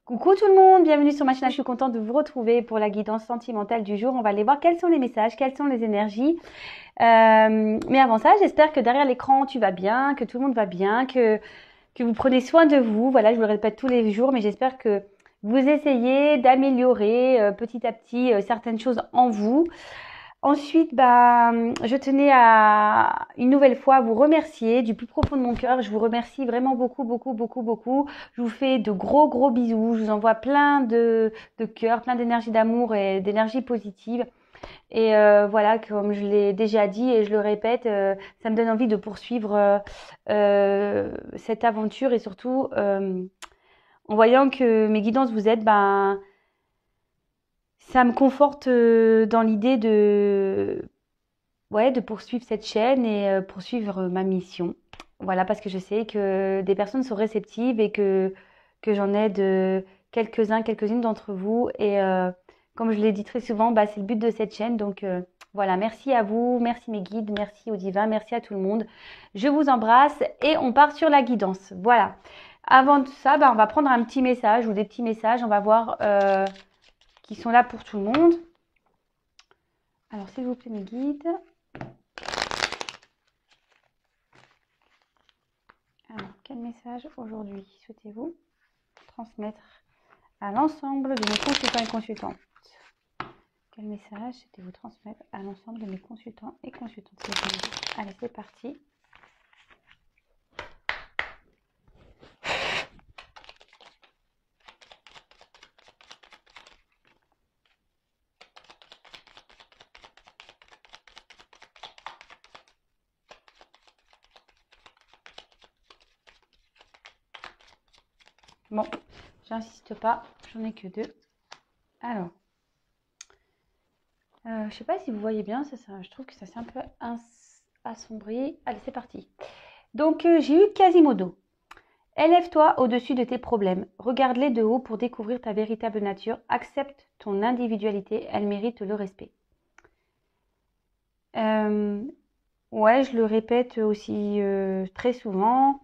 Coucou tout le monde, bienvenue sur ma chaîne. Je suis contente de vous retrouver pour la guidance sentimentale du jour. On va aller voir quels sont les messages, quelles sont les énergies. Mais avant ça, j'espère que derrière l'écran, tu vas bien, que tout le monde va bien, que vous prenez soin de vous. Voilà, je vous le répète tous les jours, mais j'espère que vous essayez d'améliorer petit à petit certaines choses en vous. Ensuite, je tenais à une nouvelle fois vous remercier du plus profond de mon cœur. Je vous remercie vraiment beaucoup, beaucoup, beaucoup, beaucoup. Je vous fais de gros, gros bisous. Je vous envoie plein de cœur, plein d'énergie d'amour et d'énergie positive. Et voilà, comme je l'ai déjà dit et je le répète, ça me donne envie de poursuivre cette aventure et surtout en voyant que mes guidances vous aident, ça me conforte dans l'idée de poursuivre cette chaîne et poursuivre ma mission. Voilà, parce que je sais que des personnes sont réceptives et que j'en aide quelques-uns, quelques-unes d'entre vous. Et comme je l'ai dit très souvent, c'est le but de cette chaîne. Donc voilà, merci à vous, merci mes guides, merci au divin, merci à tout le monde. Je vous embrasse et on part sur la guidance. Voilà. Avant tout ça, on va prendre un petit message ou des petits messages. On va voir qui sont là pour tout le monde. Alors, s'il vous plaît, mes guides. Alors, quel message aujourd'hui souhaitez-vous transmettre à l'ensemble de mes consultants et consultantes? Quel message souhaitez-vous transmettre à l'ensemble de mes consultants et consultantes? Allez, c'est parti. Bon, j'insiste pas, j'en ai que deux. Alors, je sais pas si vous voyez bien, je trouve que ça s'est un peu assombri. Allez, c'est parti. Donc, j'ai eu Quasimodo. Élève-toi au-dessus de tes problèmes. Regarde-les de haut pour découvrir ta véritable nature. Accepte ton individualité, elle mérite le respect. Ouais, je le répète aussi très souvent,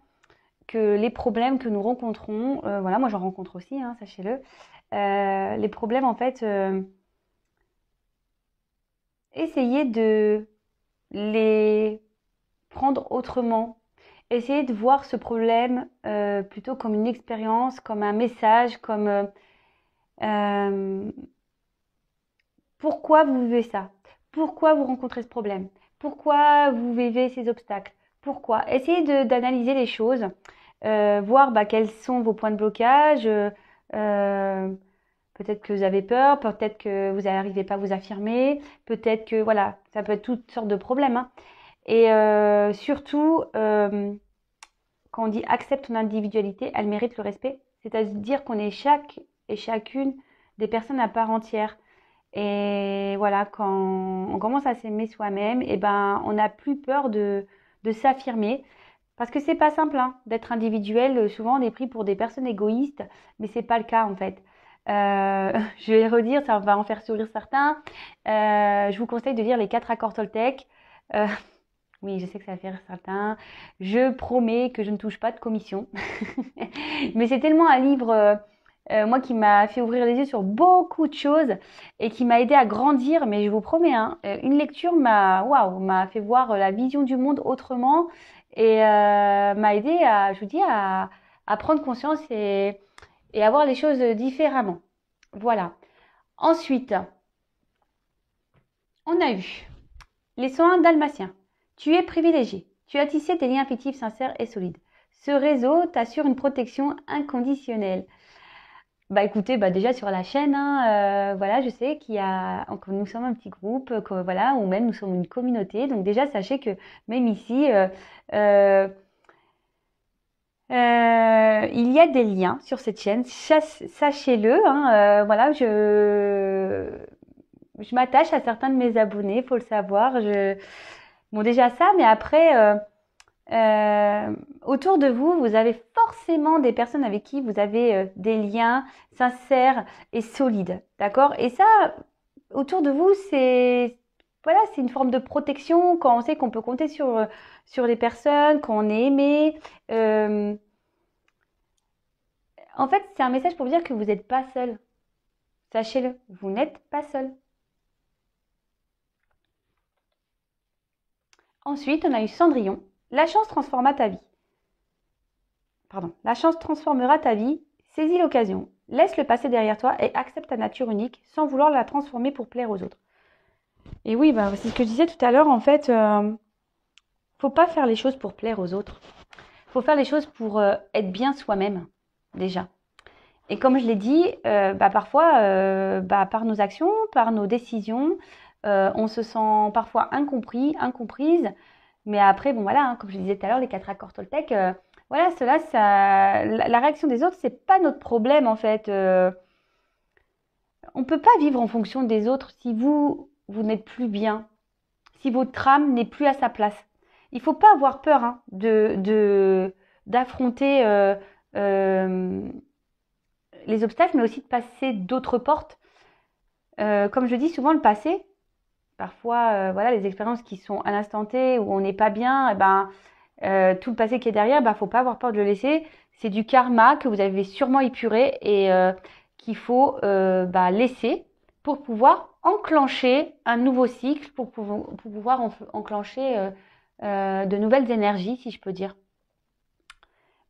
que les problèmes que nous rencontrons, voilà, moi j'en rencontre aussi, hein, sachez-le, les problèmes en fait, essayez de les prendre autrement. Essayez de voir ce problème plutôt comme une expérience, comme un message, comme euh, pourquoi vous vivez ça? Pourquoi vous rencontrez ce problème? Pourquoi vous vivez ces obstacles? Pourquoi? Essayez d'analyser les choses, voir quels sont vos points de blocage. Peut-être que vous avez peur, peut-être que vous n'arrivez pas à vous affirmer, peut-être que voilà, ça peut être toutes sortes de problèmes, hein. Et surtout, quand on dit accepte ton individualité, elle mérite le respect. C'est-à-dire qu'on est chaque et chacune des personnes à part entière. Et voilà, quand on commence à s'aimer soi-même, on n'a plus peur de s'affirmer. Parce que c'est pas simple hein, d'être individuel. Souvent, on est pris pour des personnes égoïstes, mais c'est pas le cas en fait. Je vais redire, ça va en faire sourire certains. Je vous conseille de lire les 4 accords Toltec. Euh, oui, je sais que ça va faire rire certains. Je promets que je ne touche pas de commission. Mais c'est tellement un livre, moi, qui m'a fait ouvrir les yeux sur beaucoup de choses et qui m'a aidé à grandir. Mais je vous promets, hein, une lecture m'a fait voir la vision du monde autrement et m'a aidé je vous dis, à prendre conscience et à voir les choses différemment. Voilà. Ensuite, on a eu les soins dalmatiens. Tu es privilégié. Tu as tissé des liens affectifs sincères et solides. Ce réseau t'assure une protection inconditionnelle. Écoutez, déjà sur la chaîne, hein, voilà, je sais que nous sommes un petit groupe, voilà, ou même nous sommes une communauté. Donc déjà, sachez que même ici, il y a des liens sur cette chaîne. Sachez-le, hein, voilà, je m'attache à certains de mes abonnés, il faut le savoir. Bon, déjà ça, mais après, autour de vous, vous avez forcément des personnes avec qui vous avez des liens sincères et solides, d'accord? Et ça, autour de vous, voilà, c'est une forme de protection quand on sait qu'on peut compter sur les personnes, quand on est aimé. En fait, c'est un message pour vous dire que vous n'êtes pas seul. Sachez-le, vous n'êtes pas seul. Ensuite, on a eu Cendrillon. La chance transforma ta vie. La chance transformera ta vie. Saisis l'occasion. Laisse le passé derrière toi et accepte ta nature unique sans vouloir la transformer pour plaire aux autres. Et oui, c'est ce que je disais tout à l'heure. En fait, faut pas faire les choses pour plaire aux autres. Faut faire les choses pour être bien soi-même, déjà. Et comme je l'ai dit, parfois, par nos actions, par nos décisions, on se sent parfois incompris, incomprise. Mais après, comme je le disais tout à l'heure, les 4 accords Toltec, la réaction des autres, c'est pas notre problème en fait. On peut pas vivre en fonction des autres si vous n'êtes plus bien, si votre âme n'est plus à sa place. Il faut pas avoir peur d'affronter les obstacles, mais aussi de passer d'autres portes. Comme je dis souvent, le passé, parfois, les expériences qui sont à l'instant T où on n'est pas bien, tout le passé qui est derrière, faut pas avoir peur de le laisser. C'est du karma que vous avez sûrement épuré et qu'il faut laisser pour pouvoir enclencher un nouveau cycle, pour pouvoir enclencher de nouvelles énergies, si je peux dire.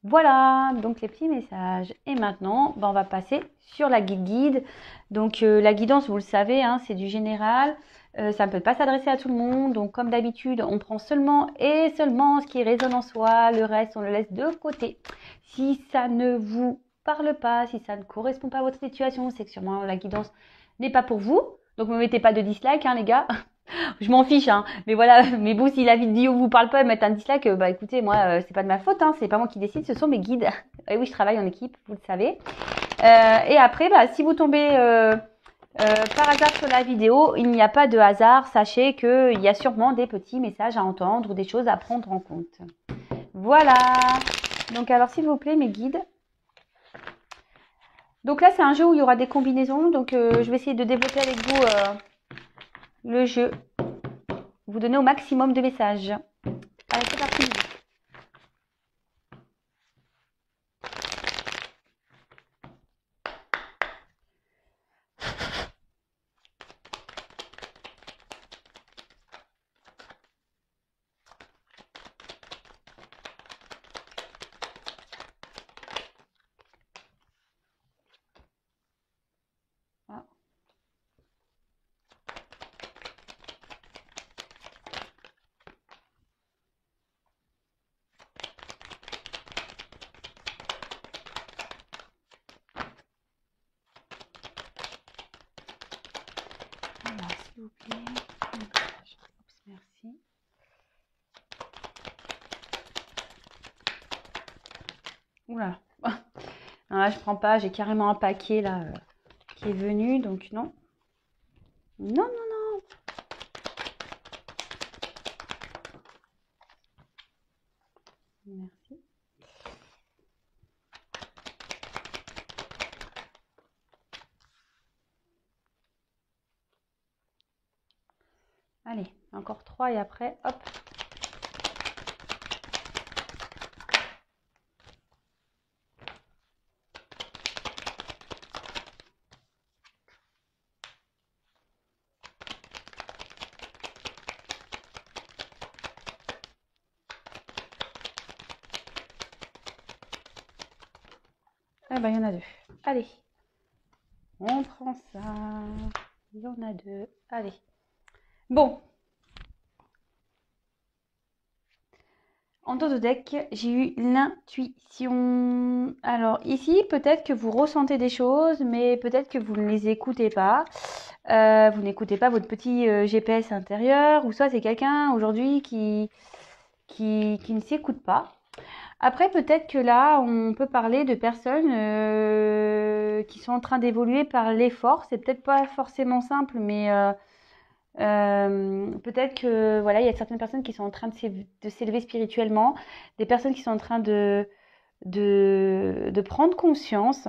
Voilà, donc les petits messages. Et maintenant, on va passer sur la guide. Donc la guidance, vous le savez, c'est du général. Ça ne peut pas s'adresser à tout le monde. Donc comme d'habitude, on prend seulement et seulement ce qui résonne en soi. Le reste, on le laisse de côté. Si ça ne vous parle pas, si ça ne correspond pas à votre situation, c'est que sûrement la guidance n'est pas pour vous. Donc ne me mettez pas de dislike, les gars. Je m'en fiche, mais voilà. Mais bon, si la vidéo vous parle pas, mettre un dislike, écoutez, moi, c'est pas de ma faute, c'est pas moi qui décide, ce sont mes guides. Et oui, je travaille en équipe, vous le savez. Et après, si vous tombez par hasard sur la vidéo, il n'y a pas de hasard. Sachez qu'il y a sûrement des petits messages à entendre ou des choses à prendre en compte. Voilà. Donc alors, s'il vous plaît, mes guides. Donc là, c'est un jeu où il y aura des combinaisons. Donc, je vais essayer de développer avec vous le jeu. Vous donner au maximum de messages. Allez, c'est parti. Ah. Alors, s'il vous plaît. Oups, merci. Oula. Ah, je prends pas, j'ai carrément un paquet là qui est venu, donc non. Non, non, non. Merci. Allez, encore 3 et après, hop. Ah il y en a 2. Allez. On prend ça. Il y en a 2. Allez. Bon. En dos de deck, j'ai eu l'intuition. Alors ici, peut-être que vous ressentez des choses, mais peut-être que vous ne les écoutez pas. Vous n'écoutez pas votre petit GPS intérieur, ou soit c'est quelqu'un aujourd'hui qui ne s'écoute pas. Après, peut-être que là, on peut parler de personnes qui sont en train d'évoluer par l'effort. C'est peut-être pas forcément simple, mais peut-être que il y a certaines personnes qui sont en train de s'élever spirituellement, des personnes qui sont en train de prendre conscience.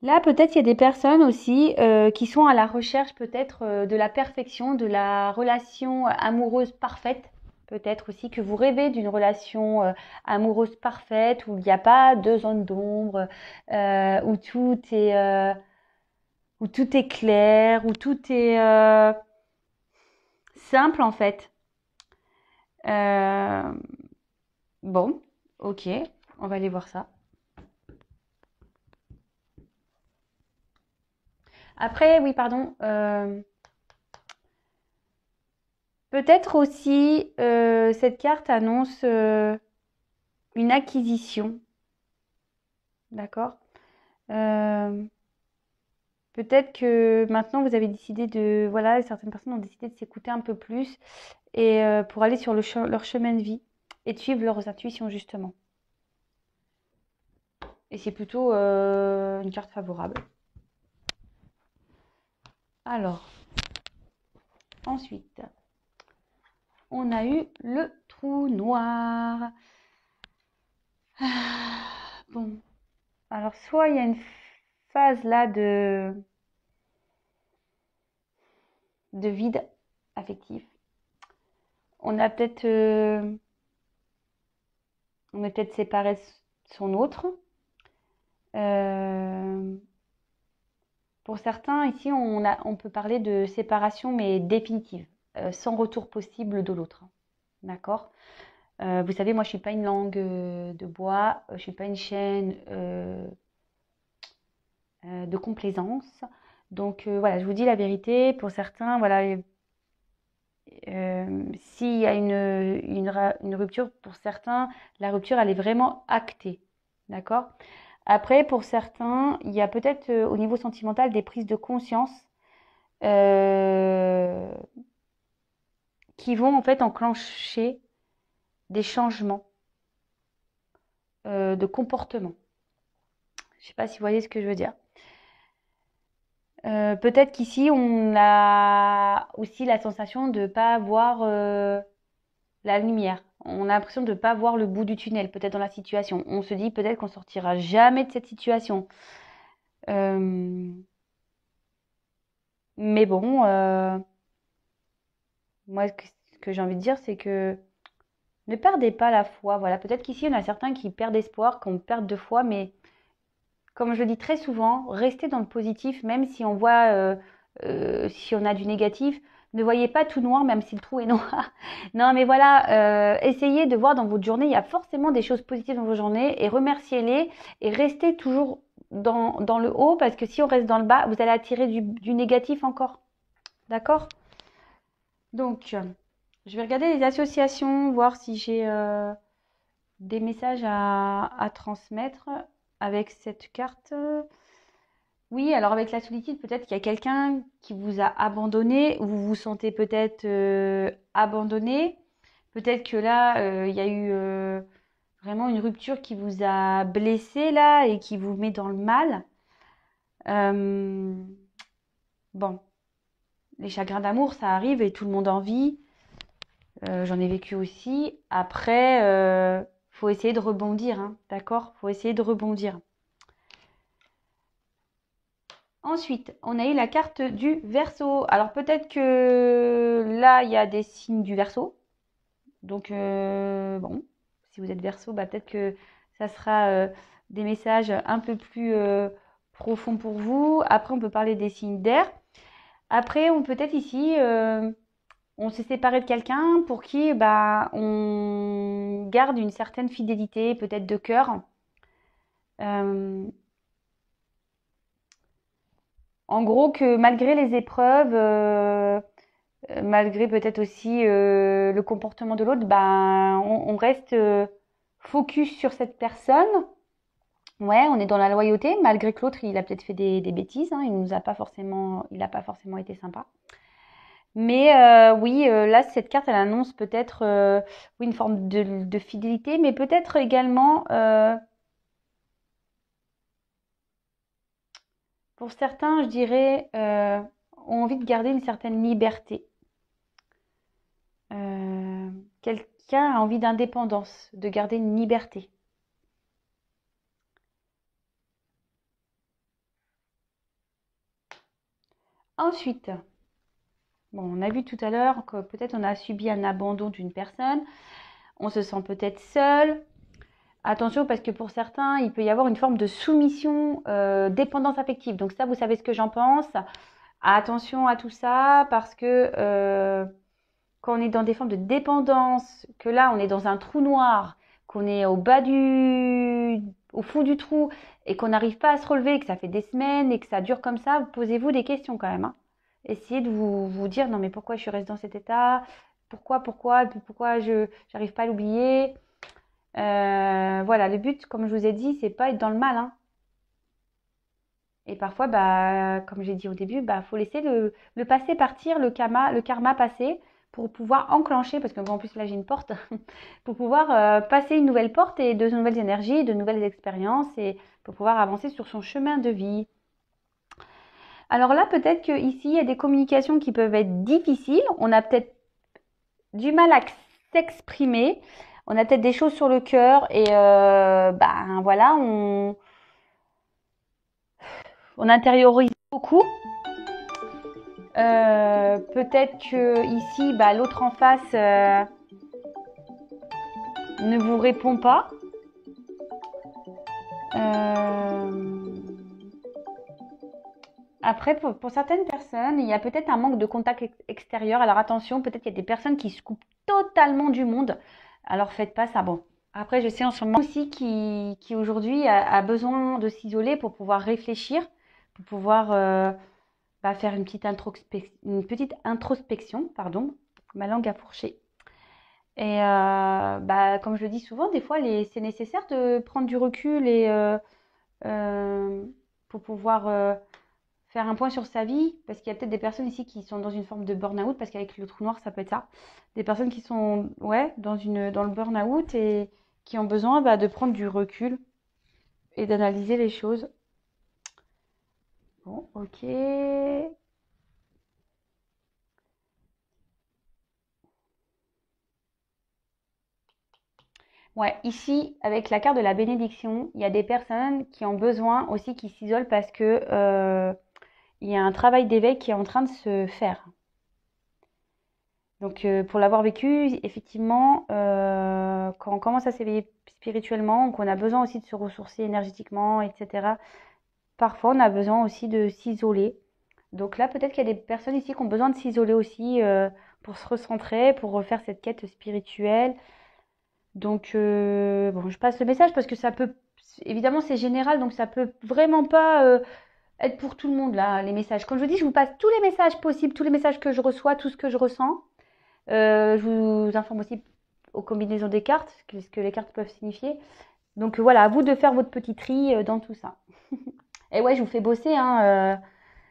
Là, peut-être il y a des personnes aussi qui sont à la recherche peut-être de la perfection, de la relation amoureuse parfaite. Peut-être aussi que vous rêvez d'une relation amoureuse parfaite, où il n'y a pas de zone d'ombre, où tout est clair, où tout est simple en fait. Euh, bon, ok, on va aller voir ça. Après, oui, pardon. Peut-être aussi, cette carte annonce une acquisition, d'accord? Euh, Peut-être que maintenant vous avez décidé de, voilà, certaines personnes ont décidé de s'écouter un peu plus et pour aller sur leur chemin de vie et de suivre leurs intuitions justement. Et c'est plutôt une carte favorable. Alors, ensuite, on a eu le trou noir. Bon, alors soit il y a une phase là de vide affectif. On a peut-être, on est peut-être séparé de son autre. Euh, pour certains, ici, on peut parler de séparation, mais définitive, sans retour possible de l'autre. D'accord? Vous savez, moi, je suis pas une langue de bois, je suis pas une chaîne de complaisance. Donc voilà, je vous dis la vérité. Pour certains, voilà, s'il y a une rupture, pour certains, la rupture, elle est vraiment actée. D'accord? Après, pour certains, il y a peut-être au niveau sentimental des prises de conscience euh, qui vont en fait enclencher des changements de comportement. Je ne sais pas si vous voyez ce que je veux dire. Peut-être qu'ici, on a aussi la sensation de ne pas voir la lumière. On a l'impression de ne pas voir le bout du tunnel, peut-être dans la situation. On se dit peut-être qu'on sortira jamais de cette situation. Euh, mais bon, moi, ce que j'ai envie de dire, c'est que ne perdez pas la foi. Voilà, peut-être qu'ici, il y en a certains qui perdent espoir, qu'on perd de foi, mais comme je le dis très souvent, restez dans le positif, même si on voit, si on a du négatif. Ne voyez pas tout noir, même si le trou est noir. Non, mais voilà, essayez de voir dans votre journée, il y a forcément des choses positives dans vos journées et remerciez-les et restez toujours dans le haut parce que si on reste dans le bas, vous allez attirer du négatif encore. D'accord? Donc, je vais regarder les associations, voir si j'ai des messages à transmettre avec cette carte. Oui, alors avec la solitude, peut-être qu'il y a quelqu'un qui vous a abandonné, ou vous vous sentez peut-être abandonné. Peut-être que là, il y a eu vraiment une rupture qui vous a blessé là et qui vous met dans le mal. Euh, bon, les chagrins d'amour, ça arrive et tout le monde en vit. J'en ai vécu aussi. Après, faut essayer de rebondir, hein, d'accord? Faut essayer de rebondir. Ensuite, on a eu la carte du Verseau. Alors peut-être que là, il y a des signes du Verseau. Donc bon, si vous êtes Verseau, bah, peut-être que ça sera des messages un peu plus profonds pour vous. Après, on peut parler des signes d'air. Après, on peut-être ici, on s'est séparé de quelqu'un pour qui bah, on garde une certaine fidélité, peut-être de cœur. Euh, En gros, que malgré les épreuves, malgré peut-être aussi le comportement de l'autre, ben, on reste focus sur cette personne. Ouais, on est dans la loyauté, malgré que l'autre, il a peut-être fait des bêtises, hein, il nous a pas forcément, il n'a pas forcément été sympa. Mais oui, là, cette carte, elle annonce peut-être oui, une forme de fidélité, mais peut-être également, pour certains, je dirais, ont envie de garder une certaine liberté. Euh, Quelqu'un a envie d'indépendance, de garder une liberté. Ensuite, Bon, on a vu tout à l'heure que peut-être on a subi un abandon d'une personne. On se sent peut-être seul. Attention parce que pour certains, il peut y avoir une forme de soumission, dépendance affective. Donc ça, vous savez ce que j'en pense. Attention à tout ça parce que quand on est dans des formes de dépendance, que là on est dans un trou noir, qu'on est au fond du trou et qu'on n'arrive pas à se relever, que ça fait des semaines et que ça dure comme ça, posez-vous des questions quand même, hein. Essayez de vous dire non mais pourquoi je suis restée dans cet état? Pourquoi, et puis pourquoi je n'arrive pas à l'oublier? Voilà, le but, comme je vous ai dit, c'est pas être dans le mal, hein. Et parfois, bah, comme j'ai dit au début, bah, faut laisser le passé partir, le karma passer pour pouvoir enclencher, parce que bon, en plus là j'ai une porte, pour pouvoir passer une nouvelle porte et de nouvelles énergies, de nouvelles expériences et pour pouvoir avancer sur son chemin de vie. Alors là, peut-être qu'ici, il y a des communications qui peuvent être difficiles. On a peut-être du mal à s'exprimer. On a peut-être des choses sur le cœur et ben voilà, on intériorise beaucoup. Peut-être que ici, bah, l'autre en face ne vous répond pas. Après, pour certaines personnes, il y a peut-être un manque de contact extérieur. Alors attention, peut-être qu'il y a des personnes qui se coupent totalement du monde. Alors faites pas ça. Bon. Après, je sais en ce moment aussi qui aujourd'hui a besoin de s'isoler pour pouvoir réfléchir, pour pouvoir bah, faire une petite introspection, pardon, ma langue a fourché. Et bah, comme je le dis souvent, des fois, c'est nécessaire de prendre du recul et euh, pour pouvoir faire un point sur sa vie, parce qu'il y a peut-être des personnes ici qui sont dans une forme de burn-out, parce qu'avec le trou noir, ça peut être ça. Des personnes qui sont ouais, dans le burn-out et qui ont besoin bah, de prendre du recul et d'analyser les choses. Bon, ok. Ouais, ici, avec la carte de la bénédiction, il y a des personnes qui ont besoin aussi qui s'isolent parce que il y a un travail d'éveil qui est en train de se faire. Donc, pour l'avoir vécu, effectivement, quand on commence à s'éveiller spirituellement, qu'on a besoin aussi de se ressourcer énergétiquement, etc., parfois on a besoin aussi de s'isoler. Donc là, peut-être qu'il y a des personnes ici qui ont besoin de s'isoler aussi pour se recentrer, pour refaire cette quête spirituelle. Donc, bon, je passe le message parce que ça peut, évidemment, c'est général, donc ça peut vraiment pas être pour tout le monde, là, les messages. Comme je vous dis, je vous passe tous les messages possibles, tous les messages que je reçois, tout ce que je ressens. Je vous informe aussi aux combinaisons des cartes, ce que les cartes peuvent signifier. Donc voilà, à vous de faire votre petit tri dans tout ça. Et ouais, je vous fais bosser, hein,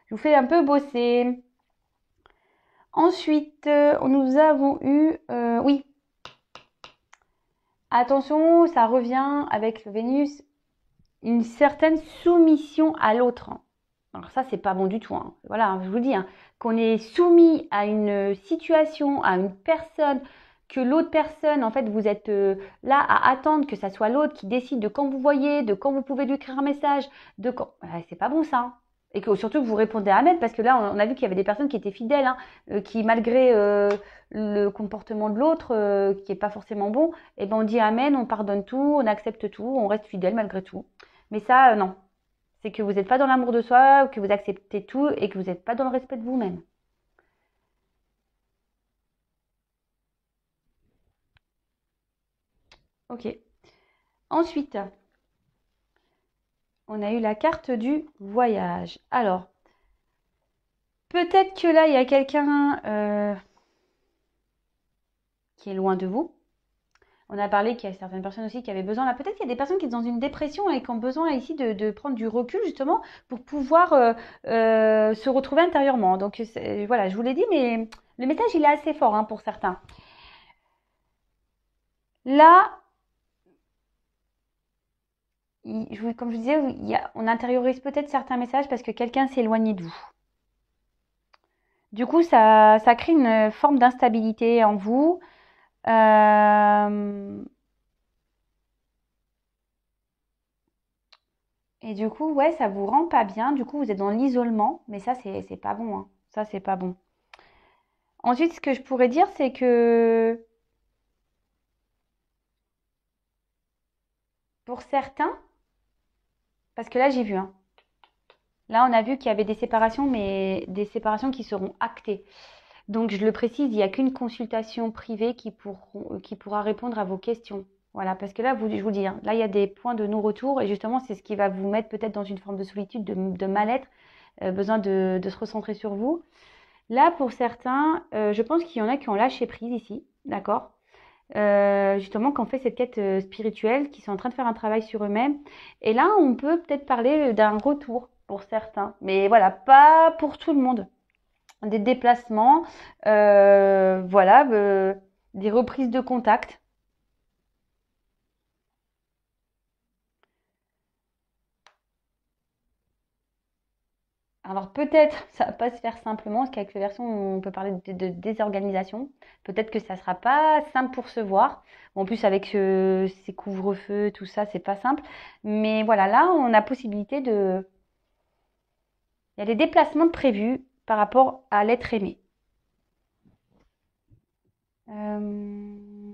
je vous fais un peu bosser. Ensuite, nous avons eu, oui, attention, ça revient avec le Vénus, une certaine soumission à l'autre. Alors ça, c'est pas bon du tout, hein. Voilà, hein, je vous dis, hein, qu'on est soumis à une situation, à une personne, que l'autre personne, en fait, vous êtes là à attendre que ça soit l'autre qui décide de quand vous voyez, de quand vous pouvez lui écrire un message, de quand. Ouais, c'est pas bon ça, hein. Et que surtout que vous répondez Amen, parce que là, on a vu qu'il y avait des personnes qui étaient fidèles, hein, qui malgré le comportement de l'autre, qui est pas forcément bon, et ben on dit Amen, on pardonne tout, on accepte tout, on reste fidèle malgré tout. Mais ça, non. C'est que vous n'êtes pas dans l'amour de soi, que vous acceptez tout et que vous n'êtes pas dans le respect de vous-même. Ok. Ensuite, on a eu la carte du voyage. Alors, peut-être que là, il y a quelqu'un qui est loin de vous. On a parlé qu'il y a certaines personnes aussi qui avaient besoin. Là, peut-être qu'il y a des personnes qui sont dans une dépression et qui ont besoin ici de prendre du recul justement pour pouvoir se retrouver intérieurement. Donc voilà, je vous l'ai dit, mais le message il est assez fort hein, pour certains. Là, comme je disais, on intériorise peut-être certains messages parce que quelqu'un s'est éloigné de vous. Du coup, ça crée une forme d'instabilité en vous. Euh, et du coup, ouais, ça vous rend pas bien. Du coup, vous êtes dans l'isolement. Mais ça, c'est pas bon, hein. Ça, c'est pas bon. Ensuite, ce que je pourrais dire, c'est que pour certains, parce que là j'ai vu, hein, là on a vu qu'il y avait des séparations, mais des séparations qui seront actées. Donc je le précise, il n'y a qu'une consultation privée qui pourra répondre à vos questions. Voilà, parce que là, je vous dis, hein, là il y a des points de non-retour et justement c'est ce qui va vous mettre peut-être dans une forme de solitude, de mal-être, besoin de se recentrer sur vous. Là, pour certains, je pense qu'il y en a qui ont lâché prise ici, d'accord? Justement, qui ont fait cette quête spirituelle, qui sont en train de faire un travail sur eux-mêmes. Et là, on peut peut-être parler d'un retour pour certains, mais voilà, pas pour tout le monde. Des déplacements, voilà, des reprises de contact. Alors peut-être ça va pas se faire simplement, parce qu'avec les versions, on peut parler de désorganisation. Peut-être que ça sera pas simple pour se voir. En plus, avec ces couvre-feux, tout ça, c'est pas simple. Mais voilà, là, on a possibilité de. Il y a des déplacements de prévus par rapport à l'être aimé. Euh,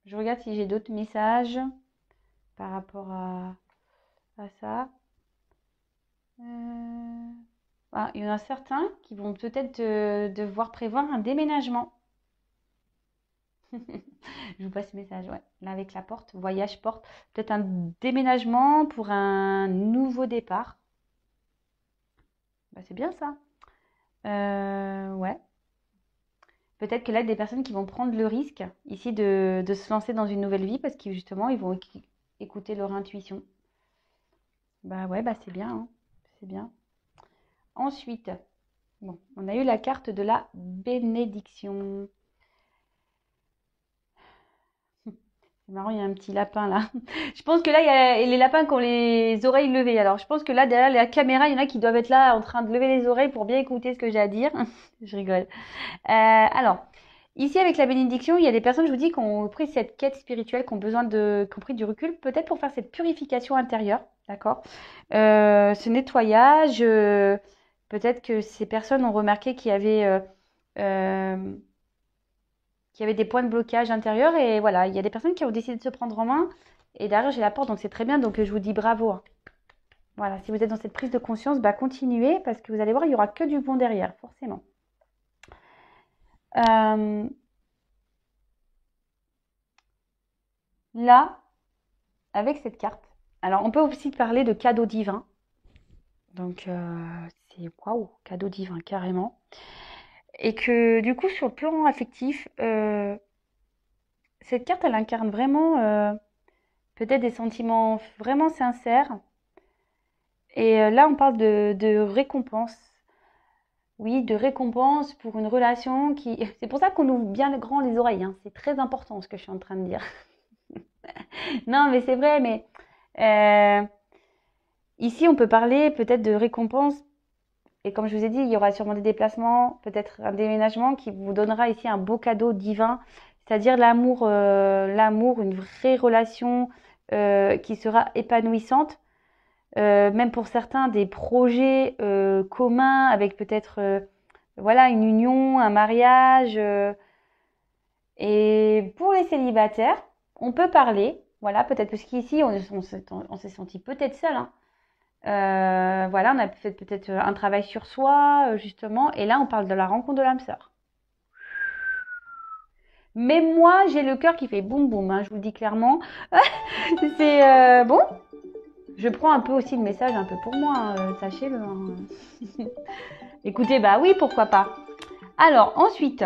Je regarde si j'ai d'autres messages par rapport à ça. Euh, il y en a certains qui vont peut-être devoir prévoir un déménagement. Je vous passe ce message, ouais. Là, avec la porte, voyage porte. Peut-être un déménagement pour un nouveau départ. Bah, c'est bien ça. Ouais. Peut-être que là, des personnes qui vont prendre le risque ici de se lancer dans une nouvelle vie parce que justement, ils vont écouter leur intuition. Bah ouais, bah c'est bien, hein. C'est bien. Ensuite, bon, on a eu la carte de la bénédiction. C'est marrant, il y a un petit lapin là. Je pense que là, il y a les lapins qui ont les oreilles levées. Alors, je pense que là, derrière la caméra, il y en a qui doivent être là en train de lever les oreilles pour bien écouter ce que j'ai à dire. Je rigole. Alors, ici, avec la bénédiction, il y a des personnes, je vous dis, qui ont pris cette quête spirituelle, qui ont pris du recul, peut-être pour faire cette purification intérieure, d'accord? Ce nettoyage, peut-être que ces personnes ont remarqué euh, qu'il y avait des points de blocage intérieurs, et voilà, il y a des personnes qui ont décidé de se prendre en main, et derrière, j'ai la porte, donc c'est très bien, donc je vous dis bravo, hein. Voilà, si vous êtes dans cette prise de conscience, bah continuez, parce que vous allez voir, il n'y aura que du bon derrière, forcément. Euh, Là, avec cette carte. Alors, on peut aussi parler de cadeau divin. Donc, c'est waouh, cadeau divin, carrément. Et que du coup, sur le plan affectif, cette carte, elle incarne vraiment peut-être des sentiments vraiment sincères. Et là, on parle de récompense. Oui, de récompense pour une relation qui. C'est pour ça qu'on ouvre bien grand les oreilles, hein. C'est très important ce que je suis en train de dire. Non, mais c'est vrai, mais euh, ici, on peut parler peut-être de récompense. Et comme je vous ai dit, il y aura sûrement des déplacements, peut-être un déménagement qui vous donnera ici un beau cadeau divin, c'est-à-dire l'amour, une vraie relation qui sera épanouissante. Même pour certains, des projets communs avec peut-être voilà, une union, un mariage. Et pour les célibataires, on peut parler, voilà, peut-être parce qu'ici, on s'est senti peut-être seul, hein. Voilà, on a fait peut-être un travail sur soi, justement, et là, on parle de la rencontre de l'âme sœur. Mais moi, j'ai le cœur qui fait boum boum, hein, je vous le dis clairement. C'est bon. Je prends un peu aussi le message un peu pour moi, hein, sachez-le, hein. Écoutez, bah oui, pourquoi pas. Alors, ensuite,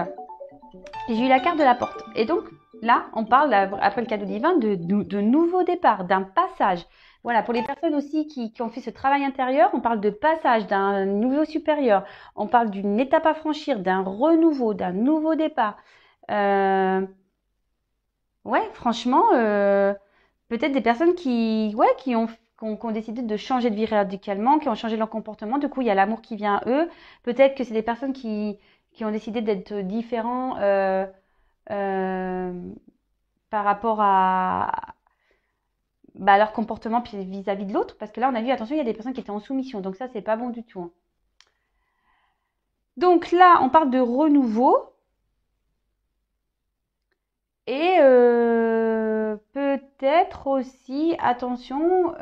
j'ai eu la carte de la porte. Et donc, là, on parle, après le cadeau divin, de nouveau départ, d'un passage. Voilà, pour les personnes aussi qui ont fait ce travail intérieur, on parle de passage, d'un niveau supérieur. On parle d'une étape à franchir, d'un renouveau, d'un nouveau départ. Ouais, franchement, peut-être des personnes ouais, qui ont décidé de changer de vie radicalement, qui ont changé leur comportement. Du coup, il y a l'amour qui vient à eux. Peut-être que c'est des personnes qui ont décidé d'être différents euh, par rapport bah, leur comportement vis-à-vis de l'autre. Parce que là, on a vu, attention, il y a des personnes qui étaient en soumission. Donc ça, c'est pas bon du tout, hein. Donc là, on parle de renouveau. Et peut-être aussi, attention,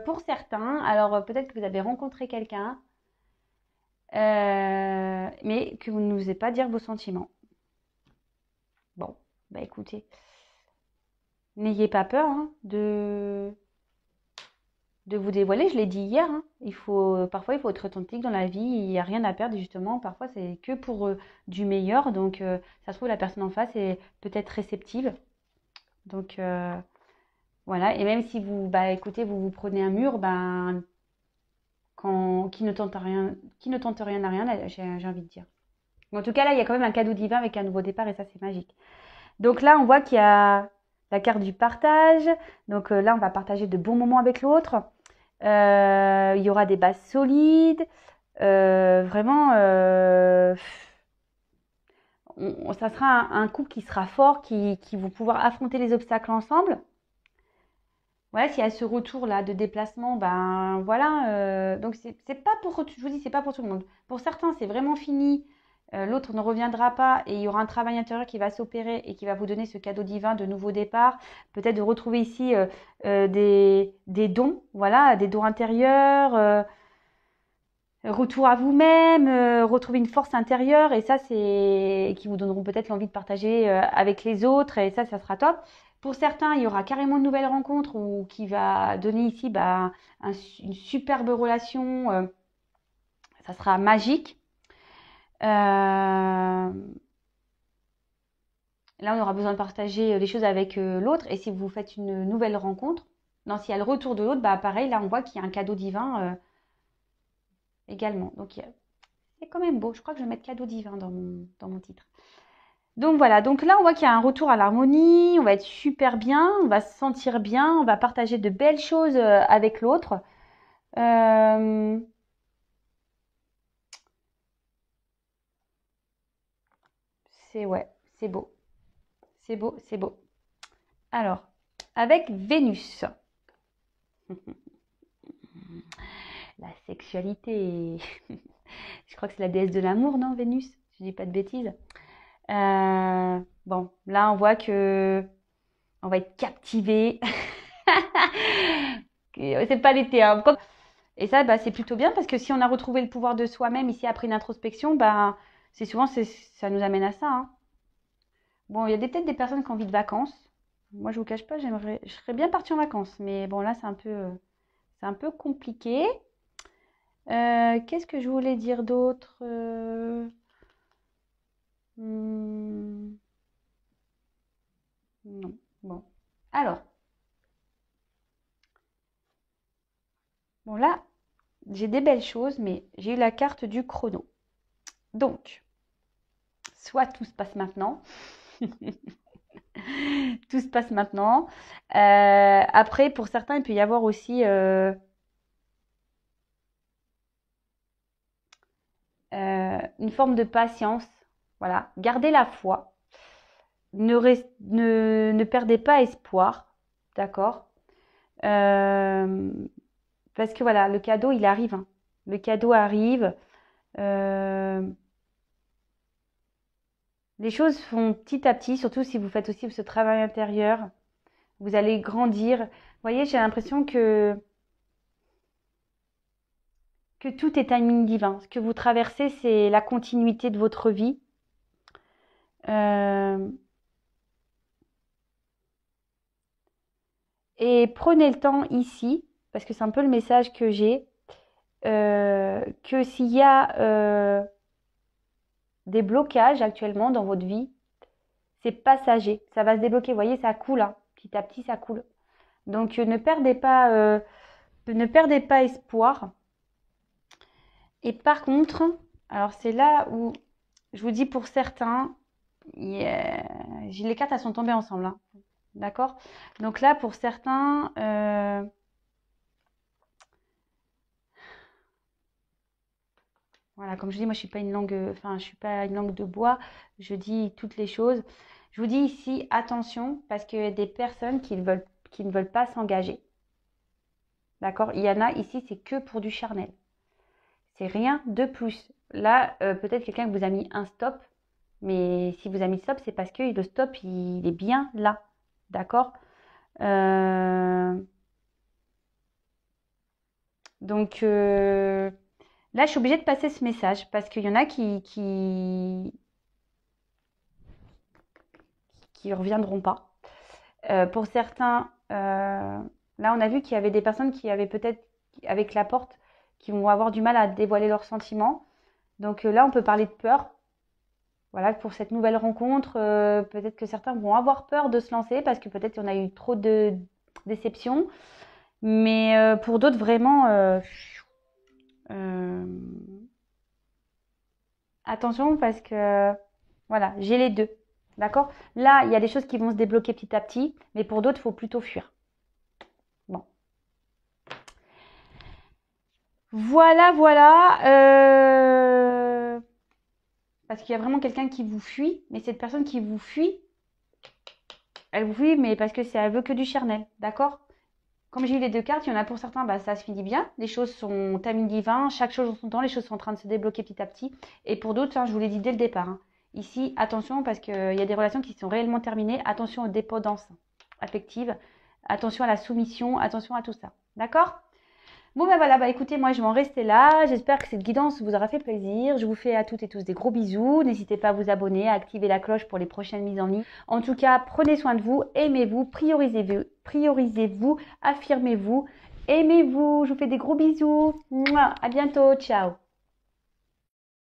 pour certains, alors peut-être que vous avez rencontré quelqu'un, mais que vous n'osez pas dire vos sentiments. Bon, bah écoutez, n'ayez pas peur, hein, de vous dévoiler. Je l'ai dit hier, hein. Parfois, il faut être authentique dans la vie. Il n'y a rien à perdre, justement. Parfois, c'est que pour du meilleur. Donc, ça se trouve, la personne en face est peut-être réceptive. Donc, voilà. Et même si vous, bah, écoutez, vous prenez un mur, ben, qui ne tente rien à rien, là, j'ai envie de dire. Mais en tout cas, là, il y a quand même un cadeau divin avec un nouveau départ et ça, c'est magique. Donc là, on voit qu'il y a la carte du partage. Donc là, on va partager de bons moments avec l'autre. Il y aura des bases solides. Vraiment, ça sera un couple qui sera fort, qui vont pouvoir affronter les obstacles ensemble. Ouais, s'il y a ce retour-là de déplacement, ben voilà. Donc c'est pas pour, je vous dis, c'est pas pour tout le monde. Pour certains, c'est vraiment fini. L'autre ne reviendra pas et il y aura un travail intérieur qui va s'opérer et qui va vous donner ce cadeau divin de nouveau départ. Peut-être de retrouver ici des dons, voilà, des dons intérieurs, retour à vous-même, retrouver une force intérieure et ça, c'est qui vous donneront peut-être l'envie de partager avec les autres et ça sera top. Pour certains, il y aura carrément une nouvelle rencontre ou qui va donner ici bah, une superbe relation. Ça sera magique. Là, on aura besoin de partager les choses avec l'autre. Et si vous faites une nouvelle rencontre, non, s'il y a le retour de l'autre, bah pareil, là, on voit qu'il y a un cadeau divin également. Donc, c'est quand même beau. Je crois que je vais mettre cadeau divin dans mon titre. Donc voilà, donc là on voit qu'il y a un retour à l'harmonie, on va être super bien, on va se sentir bien, on va partager de belles choses avec l'autre. Ouais, c'est beau, c'est beau, c'est beau. Alors, avec Vénus, la sexualité, je crois que c'est la déesse de l'amour, non, Vénus? Je dis pas de bêtises. Bon, là on voit que on va être captivé. C'est pas l'été, hein. Et ça, bah, c'est plutôt bien parce que si on a retrouvé le pouvoir de soi-même ici après une introspection, bah, c'est souvent ça nous amène à ça, hein. Bon, il y a peut-être des personnes qui ont envie de vacances. Moi, je vous cache pas, je serais bien partie en vacances, mais bon, là, c'est un peu compliqué. Qu'est-ce que je voulais dire d'autre? Hmm, non. Bon. Alors, bon là, j'ai des belles choses, mais j'ai eu la carte du chrono. Donc, soit tout se passe maintenant. Tout se passe maintenant. Après, pour certains, il peut y avoir aussi une forme de patience. Voilà. Gardez la foi. Ne perdez pas espoir. D'accord? Euh, Parce que voilà, le cadeau, il arrive, hein. Le cadeau arrive. Euh, les choses font petit à petit, surtout si vous faites aussi ce travail intérieur. Vous allez grandir. Vous voyez, j'ai l'impression que tout est timing divin. Ce que vous traversez, c'est la continuité de votre vie. Euh, et prenez le temps ici, parce que c'est un peu le message que j'ai, que s'il y a des blocages actuellement dans votre vie, c'est passager. Ça va se débloquer. Vous voyez, ça coule, hein. Petit à petit, ça coule. Donc, ne perdez pas espoir. Et par contre, alors c'est là où je vous dis pour certains, les cartes elles sont tombées ensemble, hein. D'accord? Donc là, pour certains, voilà, comme je dis, moi je suis pas une langue, enfin je suis pas une langue de bois. Je dis toutes les choses. Je vous dis ici attention parce qu'il y a des personnes qui ne veulent pas s'engager. D'accord? Il y en a ici, c'est que pour du charnel. C'est rien de plus. Là, peut-être quelqu'un vous a mis un stop, mais si vous a mis stop, c'est parce que le stop, il est bien là. D'accord? Donc, là, je suis obligée de passer ce message parce qu'il y en a qui reviendront pas. Pour certains, là, on a vu qu'il y avait des personnes qui avaient peut-être, avec la porte, qui vont avoir du mal à dévoiler leurs sentiments. Donc là, on peut parler de peur. Voilà, pour cette nouvelle rencontre, peut-être que certains vont avoir peur de se lancer parce que peut-être qu'il y en a eu trop de déceptions. Mais pour d'autres, vraiment, attention parce que, voilà, j'ai les deux. D'accord? Là, il y a des choses qui vont se débloquer petit à petit, mais pour d'autres, il faut plutôt fuir. Bon. Voilà, voilà. Parce qu'il y a vraiment quelqu'un qui vous fuit, mais cette personne qui vous fuit, elle vous fuit, mais parce que elle veut que du charnel. D'accord? Comme j'ai eu les deux cartes, il y en a pour certains, bah, ça se finit bien. Les choses sont timing divin, chaque chose en son temps, les choses sont en train de se débloquer petit à petit. Et pour d'autres, hein, je vous l'ai dit dès le départ, hein, ici, attention parce qu'il y a des relations qui sont réellement terminées. Attention aux dépendances affectives, attention à la soumission, attention à tout ça. D'accord? Bon ben voilà, bah écoutez, moi je vais en rester là. J'espère que cette guidance vous aura fait plaisir. Je vous fais à toutes et tous des gros bisous. N'hésitez pas à vous abonner, à activer la cloche pour les prochaines mises en ligne. En tout cas, prenez soin de vous, aimez-vous, priorisez-vous, affirmez-vous, aimez-vous. Je vous fais des gros bisous. Mouah, à bientôt, ciao.